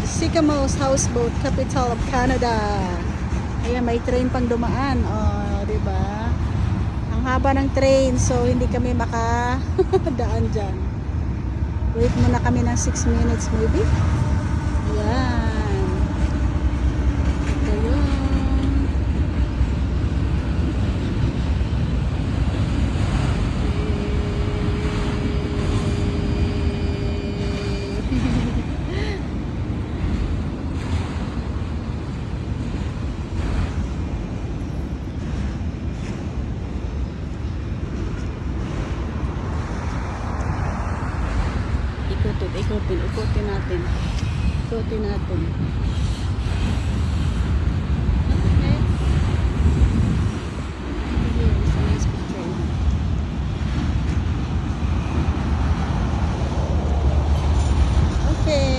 Sycamores Houseboat, capital of Canada. Ayan, may train pang dumaan. Oh, di ba? Ang haba ng train, so hindi kami makadaan dyan. Wait muna kami ng 6 minutes maybe. Ayan. Ito yun. Ikutin natin. Ikutin natin. Okay.